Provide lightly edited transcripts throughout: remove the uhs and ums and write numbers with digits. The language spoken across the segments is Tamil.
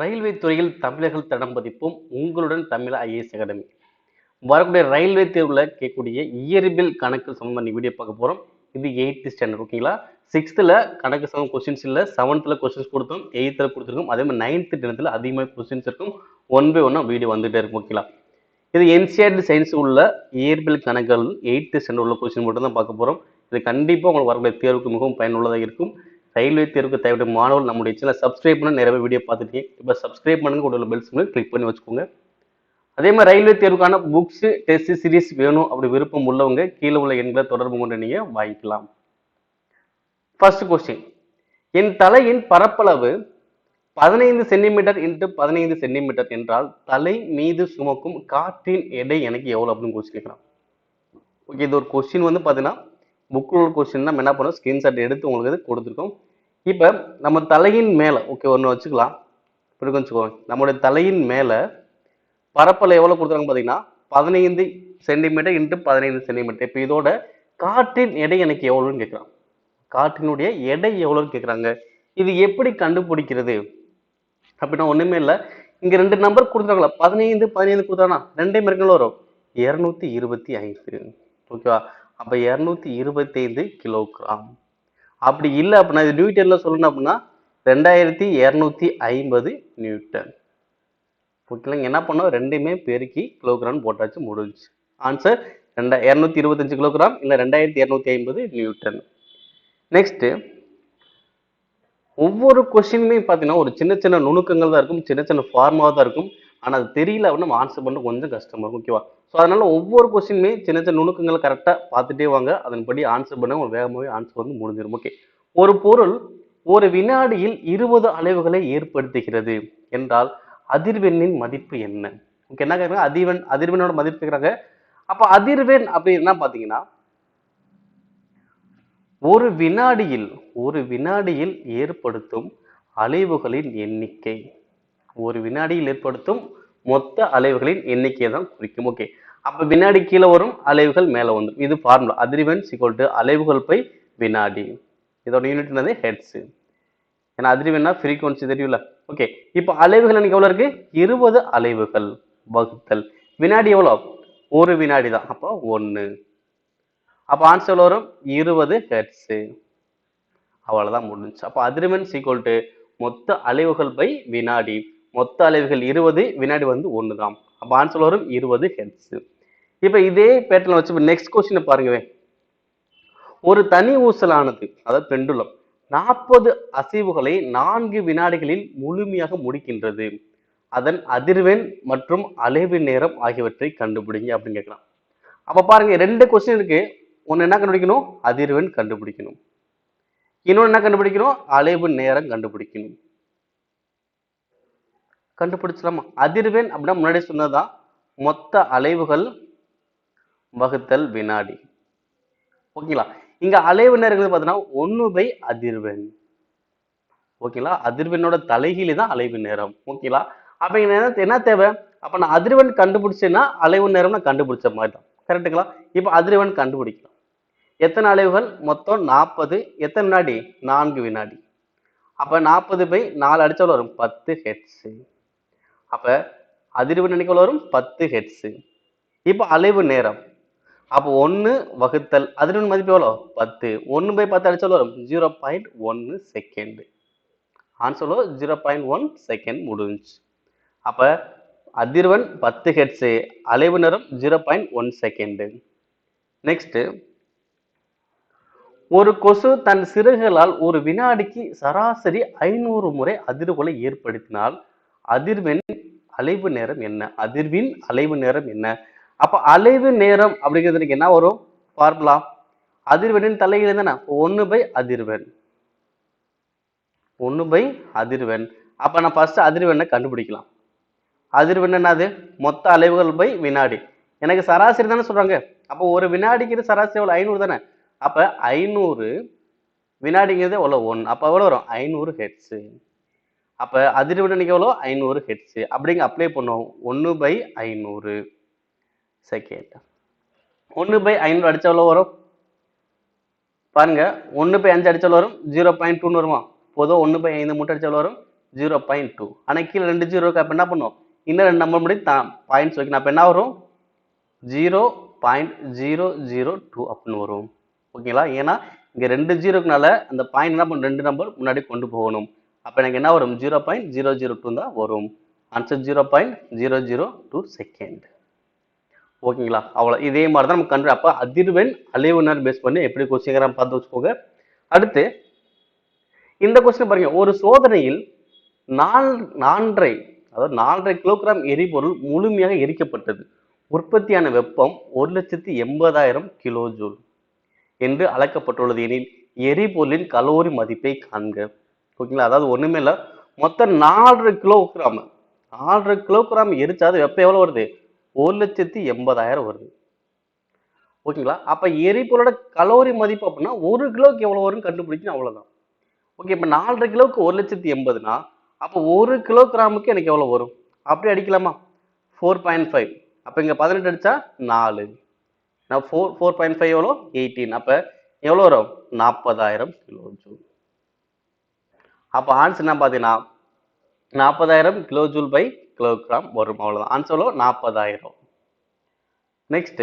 ரயில்வே துறையில் தமிழர்கள் தடம் பதிப்போம் உங்களுடன் தமிழ் ஐஏஎஸ் அகாடமி. வரக்கூடிய ரயில்வே தேர்வில் கேட்கக்கூடிய இயற்பியல் கணக்கு சம்பந்தம் வீடியோ பார்க்க போகிறோம். இது 8th ஸ்டாண்டர்ட், ஓகேங்களா? 6th கணக்கு சம்பந்தம் கொஸ்டின்ஸ் இல்லை, 7th கொஸ்டின்ஸ் கொடுத்தோம், 8th கொடுத்துருக்கோம். அதே மாதிரி 9th 10th அதிகமாக கொஸ்டின்ஸ் இருக்கும். 1 by 1 வீடியோ வந்துகிட்டே இருக்கும், ஓகேங்களா? இது என்சிஆர்டி சயின்ஸ் உள்ள இயற்பியல் கணக்குகள் 8th ஸ்டாண்டர்ட் உள்ள கொஸ்டின் மட்டும் தான் பார்க்க போகிறோம். இது கண்டிப்பாக உங்களுக்கு வரக்கூடிய தேர்வுக்கு மிகவும் பயனுள்ளதாக இருக்கும். ரயில்வே தேர்வுக்கு தேவைப்படும் மாணவர்கள் நம்முடைய சேனலை சப்ஸ்கிரைப் பண்ண நிறைய வீடியோ பார்த்துட்டீங்க. இப்போ சப்ஸ்கிரைப் பண்ணுங்க, கூட பெல் சிம்பிள் கிளிக் பண்ணி வச்சுக்கோங்க. அதே மாதிரி ரயில்வே தேர்வுக்கான புக்ஸ் டெஸ்ட் சீரிஸ் வேணும் அப்படி விருப்பம் உள்ளவங்க கீழே உள்ள எண்களை தொடர்பு கொண்டு நீங்க வாங்கிக்கலாம். ஃபர்ஸ்ட் கொஸ்டின், என் தலையின் பரப்பளவு 15 சென்டிமீட்டர் இன்ட்டு 15 சென்டிமீட்டர் என்றால் தலை மீது சுமக்கும் காற்றின் எடை எனக்கு எவ்வளவு அப்படின்னு கொஸ்டின் கேட்கலாம். ஓகே, இது ஒரு கொஸ்டின் வந்து பார்த்தீங்கன்னா புக்கில் உள்ள கொஸ்டின் நம்ம என்ன பண்ணோம், ஸ்கிரீன்ஷாட் எடுத்து உங்களுக்கு இது கொடுத்துருக்கோம். இப்போ நம்ம தலையின் மேலே, ஓகே ஒன்று வச்சுக்கலாம், இப்படி வச்சுக்கோங்க. நம்மளுடைய தலையின் மேலே பரப்பளவு எவ்வளோ கொடுத்துருக்காங்க பார்த்தீங்கன்னா 15 சென்டிமீட்டர் இன்ட்டு 15 சென்டிமீட்டர். இப்போ இதோட காற்றின் எடை எனக்கு எவ்வளோன்னு கேட்குறான். காற்றினுடைய எடை எவ்வளோன்னு கேட்குறாங்க. இது எப்படி கண்டுபிடிக்கிறது அப்படின்னா ஒன்றுமே இல்லை. இங்கே 2 நம்பர் கொடுத்துருக்காங்களா, 15 15 கொடுத்தாங்கன்னா 2 மணிக்கு வரும் 225. ஓகேவா? அப்போ 225 கிலோகிராம். அப்படி இல்லை அப்படின்னா இது நியூட்டன்ல சொல்லணும் அப்படின்னா 2250 நியூட்டன். ஓகேங்களா? என்ன பண்ணோம், ரெண்டுமே பெருக்கி கிலோகிராம் போட்டாச்சு, முடிஞ்சு. ஆன்சர் 225 கிலோகிராம் இல்லை 2250 நியூட்டன். நெக்ஸ்ட், ஒவ்வொரு கொஸ்டினுமே பார்த்தீங்கன்னா ஒரு சின்ன சின்ன நுணுக்கங்கள் தான் இருக்கும், சின்ன சின்ன ஃபார்மாக தான் இருக்கும். ஆனால் அது தெரியல அப்படின்னா நம்ம ஆன்சர் பண்ண கொஞ்சம் கஷ்டமா இருக்கும், ஓகேவா? ஸோ அதனால ஒவ்வொரு கொஸ்டினுமே சின்ன சின்ன நுணுக்கங்களை கரெக்டாக பார்த்துட்டே வாங்க, அதன்படி ஆன்சர் பண்ண உங்களுக்கு வேகமாகவே ஆன்சர் வந்து முடிஞ்சிடும். ஓகே, ஒரு பொருள் ஒரு வினாடியில் 20 அலைவுகளை ஏற்படுத்துகிறது என்றால் அதிர்வெண்ணின் மதிப்பு என்ன? ஓகே, என்ன கேட்குறாங்க, அதிர்வெண்ணோட மதிப்பு கேட்குறாங்க. அப்போ அதிர்வெண் அப்படின்னா பார்த்தீங்கன்னா ஒரு வினாடியில் ஏற்படுத்தும் அலைவுகளின் எண்ணிக்கை, ஒரு வினாடியில் ஏற்படுத்தும் மொத்த அலைவுகளின் எண்ணிக்கையை தான் குறிக்கும். ஓகே, அப்ப வினாடி கீழே வரும், அலைவுகள் மேல வந்துடும். இது ஃபார்முலா. அதிர்வெண் ஈக்குவல் டு அலைவுகள் பை வினாடி. இதோட யூனிட் என்னது, ஹெர்ட்ஸ். ஏன்னா அதிர்வெண்ணா ஃப்ரீக்வன்சி தெரியும்ல. ஓகே, இப்போ அலைவுகள் எனக்கு எவ்வளவு இருக்கு, 20 அலைவுகள் வகுத்தல் வினாடி எவ்வளோ, ஒரு வினாடி தான், அப்போ 1. அப்போ ஆன்சர் வரும் 20 ஹெர்ட்ஸ். அவ்வளவுதான், முடிஞ்சு. அப்போ அதிர்வெண் ஈக்குவல் டு மொத்த அலைவுகள் பை வினாடி. மொத்த அலைவுகள் 20, வினாடி வந்து 1 தான். அப்போ ஆன்சர் வரும் 20 ஹெர்ட்ஸ். இப்போ இதே பேட்டர்ல வச்சு நெக்ஸ்ட் கொஸ்டின் பாருங்க. ஒரு தனி ஊசலானது, அதாவது பெண்டுலம் 40 அசைவுகளை 4 வினாடிகளில் முழுமையாக முடிக்கின்றது. அதன் அதிர்வெண் மற்றும் அலைவு நேரம் ஆகியவற்றை கண்டுபிடிங்க அப்படின்னு கேட்கலாம். அப்ப பாருங்க, 2 கொஸ்டின் இருக்கு. ஒன்னு என்ன கண்டுபிடிக்கணும், அதிர்வெண் கண்டுபிடிக்கணும். இன்னொன்னு என்ன கண்டுபிடிக்கணும், அலைவு நேரம் கண்டுபிடிக்கணும். கண்டுபிடிச்சலாமா? அதிர்வெண் அப்படின்னா முன்னாடி சொன்னதுதான், மொத்த அலைவுகள் வகுத்தல் வினாடி. ஓகேங்களா? இங்க அலைவு நேரங்கள் பார்த்தீங்கன்னா 1 பை அதிர்வெண். ஓகேங்களா? அதிர்வெண்ணோட தலைகீழி தான் அலைவு நேரம். ஓகேங்களா? அப்ப என்ன தேவை, அப்ப நான் அதிர்வெண் கண்டுபிடிச்சேன்னா அலைவு நேரம் நான் கண்டுபிடிச்ச மாதிரி தான். கரெக்டுங்களா? இப்ப அதிர்வெண் கண்டுபிடிக்கலாம். எத்தனை அலைவுகள், மொத்தம் 40. எத்தனை வினாடி, 4 வினாடி. அப்ப 40 பை 4 அடிச்சாலும் வரும் 10 ஹெர்ட்ஸ். அப்ப அதிர்வெண் எண்ணிக்கை வரும் 10 ஹெர்ட்ஸ். இப்ப அலைவு நேரம், அப்போ 1 வகுத்தல் அதிர்வெண் மதிப்பு எவ்வளோ, 10. 1 பை 10 அடிச்சாலும் வரும் 0.1 செகண்ட். ஆன்சர் 0.1 செகண்ட், முடிஞ்சு. அப்ப அதிர்வெண் 10 ஹெர்ட்ஸ், அலைவு நேரம் 0.1 செகண்ட். நெக்ஸ்ட், ஒரு கொசு தன் சிறகுகளால் ஒரு வினாடிக்கு சராசரி 500 முறை அதிர்வுகளை ஏற்படுத்தினால் அதிர்வெண் அலைவு நேரம் என்ன? அதிர்வின் அலைவு நேரம் என்ன? அப்ப அலைவு நேரம் அப்படிங்கிறதுக்கு என்ன வரும், ஃபார்முலா அதிர்வெண்ணின் தலைகீழ் தானே, 1 பை அதிர்வெண். 1 பை அதிர்வெண். அப்ப நான் ஃபர்ஸ்ட் அதிர்வெண்ணை கண்டுபிடிக்கலாம். அதிர்வெண் என்னது, மொத்த அலைவுகள் பை வினாடி. எனக்கு சராசரி தானே சொல்றாங்க. அப்போ ஒரு வினாடிக்கு சராசரி எவ்வளவு, 500 தானே. அப்ப 500 வினாடிங்கிறது எவ்வளவு, 1. அப்ப எவ்வளவு வரும், 500 ஹெர்ட்ஸ். அப்ப அதிர்வெண் எவ்வளோ, 500 ஹெர்ட்ஸ். அப்படிங்க அப்ளை பண்ணுவோம். 1 பை 500 செகண்ட். 1 பை 500 அடிச்சா எவ்வளவு வரும் பாருங்க. 1 பை 5 அடிச்சா வரும் 0.2 வருமா? பொதுவாக 1 பை 5 மூட்டை அடிச்சா வரும் 0.2. ஆனால் கீழே 2 ஜீரோ இருக்கு. அப்போ என்ன பண்ணும், இன்னும் 2 நம்பர் முடி பாயிண்ட்ஸ் வைக்கணும். அப்போ என்ன வரும், 0.002 அப்படின்னு வரும். ஓகேங்களா, ஏன்னா இங்கே 2 ஜீரோக்குனால அந்த பாயிண்ட் என்ன பண்ணும், 2 நம்பர் முன்னாடி கொண்டு போகணும். அப்போ எனக்கு என்ன வரும், 0.002 தான் வரும். Answer 0.002 second. ஓகேங்களா, அவ்வளோ. இதே மாதிரி தான் நம்ம கண்டு. அப்போ அதிர்வெண் அலைவுனர் பேஸ் பண்ணி எப்படி கொஸ்டின் பார்த்து வச்சுக்கோங்க. அடுத்து இந்த கொஸ்டின் பாருங்க, ஒரு சோதனையில் 4.5 கிலோகிராம் எரிபொருள் முழுமையாக எரிக்கப்பட்டது. உற்பத்தியான வெப்பம் 1,80,000 கிலோ ஜூல் என்று அழைக்கப்பட்டுள்ளது எனில் எரிபொருளின் கலோரி மதிப்பை காண்க. ஓகேங்களா, அதாவது ஒண்ணுமே இல்லை, மொத்தம் 4 கிலோகிராம் எரிச்சாது வெப்பம் எவ்வளவு வருது, 1,80,000 வருது. ஓகேங்களா, அப்ப எரிபொருளோட கலோரி மதிப்பு அப்படின்னா 1 கிலோக்கு எவ்வளவு வரும் கண்டுபிடிக்கணும், அவ்வளவுதான். ஓகே, இப்ப 4 கிலோவுக்கு 1,80,000, அப்ப 1 கிலோகிராமுக்கு எனக்கு எவ்வளவு வரும், அப்படி அடிக்கலாமா, 4.5. அப்ப இங்க 18 அடிச்சா 4, 4.5 எவ்வளோ 18. அப்ப எவ்வளவு வரும், 40,000 கிலோ ஜூல். அப்ப ஆன்சர் என்ன பாத்தீங்கன்னா 40,000 கிலோ ஜூல் பை கிலோகிராம் வரும். அவ்வளவுதான் ஆன்சர். எவ்வளோ, 40,000. நெக்ஸ்ட்,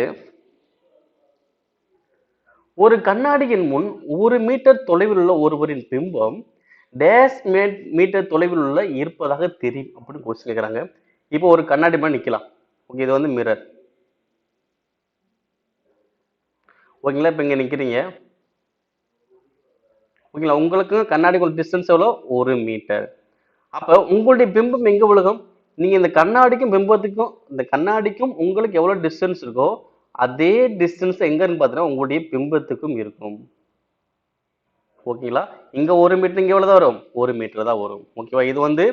ஒரு கண்ணாடியின் முன் 1 மீட்டர் தொலைவில் உள்ள ஒருவரின் பிம்பம் டேஷ் மீட்டர் தொலைவில் உள்ள இருப்பதாக தெரியும் அப்படின்னு கொஸ்டின் கேட்குறாங்க. இப்போ ஒரு கண்ணாடி மாதிரி நிக்கலாம். ஓகே, இது வந்து மிரர். ஓகேங்களா, இப்போ இங்க நிக்கிறீங்க. ஓகேங்களா, உங்களுக்கு கண்ணாடிக்குள்ள டிஸ்டன்ஸ் எவ்வளோ, 1 மீட்டர். அப்ப உங்களுடைய பிம்பம் எங்க விழுகும், நீங்க இந்த கண்ணாடிக்கும் பிம்பத்துக்கும், இந்த கண்ணாடிக்கும் உங்களுக்கு எவ்வளவு டிஸ்டன்ஸ் இருக்கோ அதே டிஸ்டன்ஸ் எங்கன்னு பார்த்தீங்கன்னா உங்களுடைய பிம்பத்துக்கும் இருக்கும். ஓகேங்களா, இங்க 1 மீட்டர், இங்க எவ்வளவு தான் வரும், 1 மீட்டர் தான் வரும். ஓகேவா, இது வந்து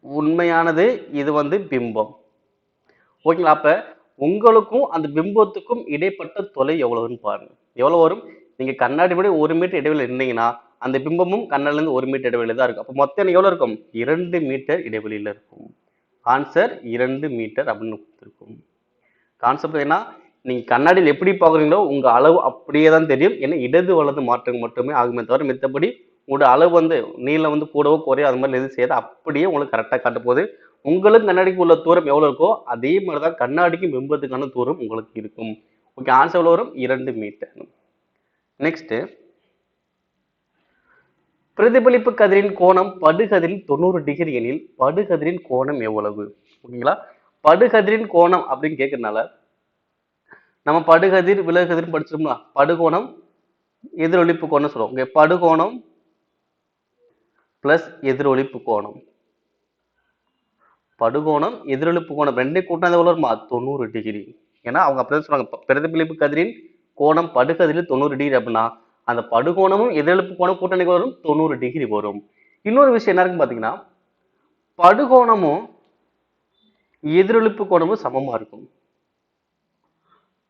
உண்மையானது, இது வந்து பிம்பம். ஓகேங்களா, அப்ப உங்களுக்கும் அந்த பிம்பத்துக்கும் இடைப்பட்ட தொலை எவ்வளவுன்னு பாருங்க. எவ்வளவு வரும், நீங்க கண்ணாடி படி 1 மீட்டர் இடைவெளி இருந்தீங்கன்னா அந்த பிம்பமும் கண்ணாடில இருந்து 1 மீட்டர் இடைவெளி தான் இருக்கும். அப்ப மொத்தம் எவ்வளவு இருக்கும், 2 மீட்டர் இடைவெளியில இருக்கும். ஆன்சர் 2 மீட்டர் அப்படின்னு இருக்கும். கான்செப்ட் என்ன, நீங்க கண்ணாடியில் எப்படி பாக்குறீங்களோ உங்க அளவு அப்படியே தான் தெரியும். ஏன்னா இடது வலது மாற்றம் மட்டுமே ஆகுமே தவிர மித்தபடி உங்களோட அளவு வந்து நீளம் வந்து கூடவோ குறையோ அது மாதிரி எதுவும் செய்யாது, அப்படியே உங்களுக்கு கரெக்டாக காட்ட போகுது. உங்களுக்கு கண்ணாடிக்கு உள்ள தூரம் எவ்வளவு இருக்கோ அதே மாதிரிதான் கண்ணாடிக்கும் பிம்பத்துக்கான தூரம் உங்களுக்கு இருக்கும். ஓகே, ஆன்சர் எவ்வளவு வரும், 2 மீட்டர். நெக்ஸ்ட், பிரதிபலிப்பு கதிரின் கோணம் படுகதிரில் 90 டிகிரி எனில் படுகதிரின் கோணம் எவ்வளவு. ஓகேங்களா, படுகதிரின் கோணம் அப்படின்னு கேட்கறதுனால நம்ம படுகதிர் விலகதிர் படிச்சோம்னா படுகோணம் எதிரொலிப்பு கோணம் சொல்லுவோம். ஓகே, படுகோணம் பிளஸ் எதிரொலிப்பு கோணம், படுகோணம் எதிரொலிப்பு கோணம் ரெண்டே கூட்டம் எவ்வளவு வருமா, 90 டிகிரி. ஏன்னா அவங்க அப்படிதான் சொல்றாங்க, பிரதிபலிப்பு கதிரின் கோணம் படுகதிரில் 90 டிகிரி அப்படின்னா அந்த படுகோணமும் எதிரொலிப்பு கோணம் கூட்டணி வரும், 90 டிகிரி வரும். இன்னொரு விஷயம் என்ன இருக்குன்னு பாத்தீங்கன்னா படுகோணமும் எதிரொலிப்பு கோணமும் சமமா இருக்கும்.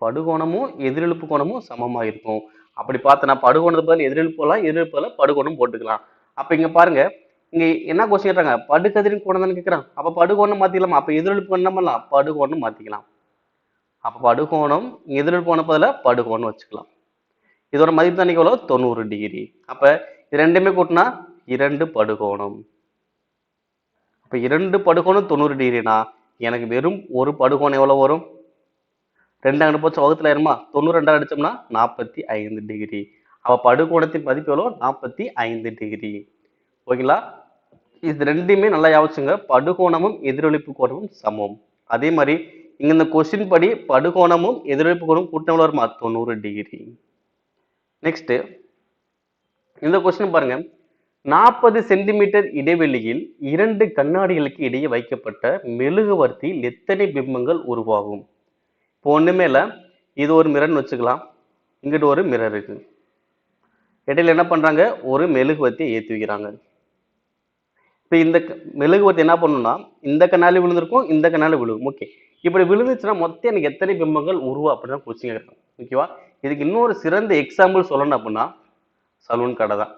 படுகோணமும் எதிரெழுப்பு கோணமும் சமமா இருக்கும். அப்படி பார்த்தனா படுகோணத்துக்கு பதில் எதிரெழுப்பு போலாம், எதிரெழுப்பு பதில் படுகோணம் போட்டுக்கலாம். அப்ப இங்க பாருங்க, இங்க என்ன கொஸ்டின் கேட்றாங்க, படுகதிரின் கோணம் தானே கேட்கறான். அப்ப படுகோணம் மாத்திக்கலாமா, அப்ப எதிரெழுப்பு கோணம் என்ன பண்ணலாம், படுகோணம் மாத்திக்கலாம். அப்ப படுகோணம் எதிரெழுப்பு கோணம் பதிலா படுகோணம் வச்சுக்கலாம். இதோட மதிப்பு தான் எவ்வளவு, 90 டிகிரி. அப்ப இது ரெண்டுமே கூட்டினா 2 படுகோணம். அப்ப 2 படுகோணம் 90 டிகிரினா எனக்கு வெறும் ஒரு படுகோணம் எவ்வளவு வரும், 2 அங்கே போச்சு வகுத்துல ஆயிருமா, 92 அடிச்சோம்னா 45 டிகிரி. அப்ப படுகோணத்தின் மதிப்பு எவ்வளோ, 45 டிகிரி. ஓகேங்களா, இது ரெண்டுமே நல்லா யோசிச்சுங்க, படுகோணமும் எதிரொலிப்பு கோணமும் சமம். அதே மாதிரி இங்க இந்த கொஸ்டின் படி படுகோணமும் எதிரொலிப்பு கோணமும் கூட்டம் எவ்வளோ வருமா, 90 டிகிரி. நெக்ஸ்ட், இந்த கொஸ்டின் பாருங்க, 40 சென்டிமீட்டர் இடைவெளியில் 2 கண்ணாடிகளுக்கு இடையே வைக்கப்பட்ட மெழுகுவர்த்தியில் எத்தனை பிம்பங்கள் உருவாகும். இப்போ ஒண்ணுமே இல்லை, இது ஒரு மிரர்னு வச்சுக்கலாம், இங்கிட்டு ஒரு மிரர் இருக்கு, இடையில என்ன பண்றாங்க, ஒரு மெழுகுவர்த்தியை ஏற்றி வைக்கிறாங்க. இப்போ இந்த மெழுகுவர்த்தி என்ன பண்ணணும்னா இந்த கண்ணாடி விழுந்திருக்கும், இந்த கண்ணாடி விழுகும். ஓகே, இப்படி விழுந்துச்சுன்னா மொத்தம் எனக்கு எத்தனை பிம்பங்கள் உருவா அப்படின்னு கொஸ்டின் கேட்கறாங்க. ஓகேவா, இதுக்கு இன்னொரு சிறந்த எக்ஸாம்பிள் சொல்லணும் அப்படின்னா சலூன் கடை தான்.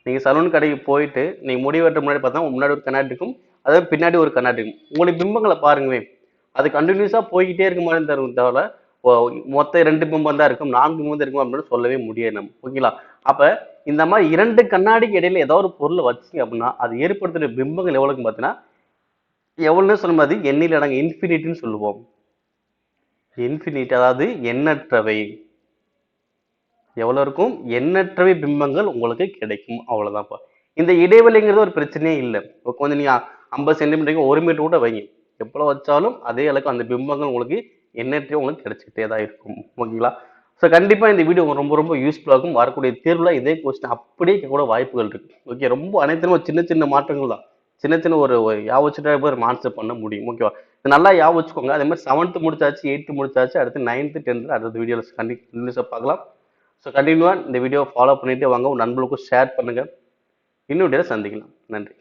நீங்க சலூன் கடைக்கு போயிட்டு நீங்க முடி வெட்ட முன்னாடி பார்த்தா முன்னாடி ஒரு கண்ணாடி இருக்கும், அதாவது பின்னாடி ஒரு கண்ணாடி இருக்கும். உங்களுடைய பிம்பங்களை பாருங்களேன், அது கண்டினியூஸா போய்கிட்டே இருக்க மாதிரி தரும் தவிர மொத்தம் 2 பிம்பம் தான் இருக்கும், 4 பிம்பம் தான் இருக்கும் அப்படின்னு சொல்லவே முடியாது நம்ம. ஓகேங்களா? அப்ப இந்த மாதிரி 2 கண்ணாடிக்கு இடையில ஏதாவது ஒரு பொருளை வச்சீங்க அப்படின்னா அது ஏற்படுத்துற பிம்பங்கள் எவ்வளவுன்னு பார்த்தீங்கன்னா எவ்வளவுன்னு சொல்லும் போது எண்ணில் அடங்க இன்ஃபினிட்டின்னு சொல்லுவோம். இன்ஃபினிட் அதாவது எண்ணற்றவை. எவ்வளவு இருக்கும்? எண்ணற்றவை பிம்பங்கள் உங்களுக்கு கிடைக்கும். அவ்வளவுதான்ப்பா. இந்த இடைவெளிங்கிறது ஒரு பிரச்சனையே இல்லை. இப்போ கொஞ்சம் நீங்க 50 சென்டிமீட்டருக்கு 1 மீட்டர் கூட வைங்க, எவ்வளவு வச்சாலும் அதே அளவுக்கு அந்த பிம்பங்கள் உங்களுக்கு எண்ணற்றே உங்களுக்கு கிடைச்சிட்டே தான் இருக்கும். ஓகேங்களா? ஸோ கண்டிப்பா இந்த வீடியோ ரொம்ப ரொம்ப யூஸ்ஃபுல்லாக இருக்கும். வரக்கூடிய தேர்வுல இதே கொஸ்டின் அப்படியே கேட்க கூட வாய்ப்புகள் இருக்கு. ஓகே, ரொம்ப அனைத்தும் சின்ன சின்ன மாற்றங்கள் தான். சின்ன சின்ன ஒரு ஞாபகம் வச்சுட்டா போய் ஆன்சர் பண்ண முடியும். ஓகேவா? இது நல்லா ஞாபகம் வச்சுக்கோங்க. அதே மாதிரி 7th முடிச்சாச்சு, 8th முடிச்சாச்சு, அடுத்து 9th 10th அடுத்த வீடியோல கண்டினியூஸா பார்க்கலாம். ஸோ கண்டினியூவா இந்த வீடியோ ஃபாலோ பண்ணிட்டு வாங்க, உங்க நண்பர்களுக்கும் ஷேர் பண்ணுங்க. இன்னும் வீடியோல சந்திக்கலாம். நன்றி.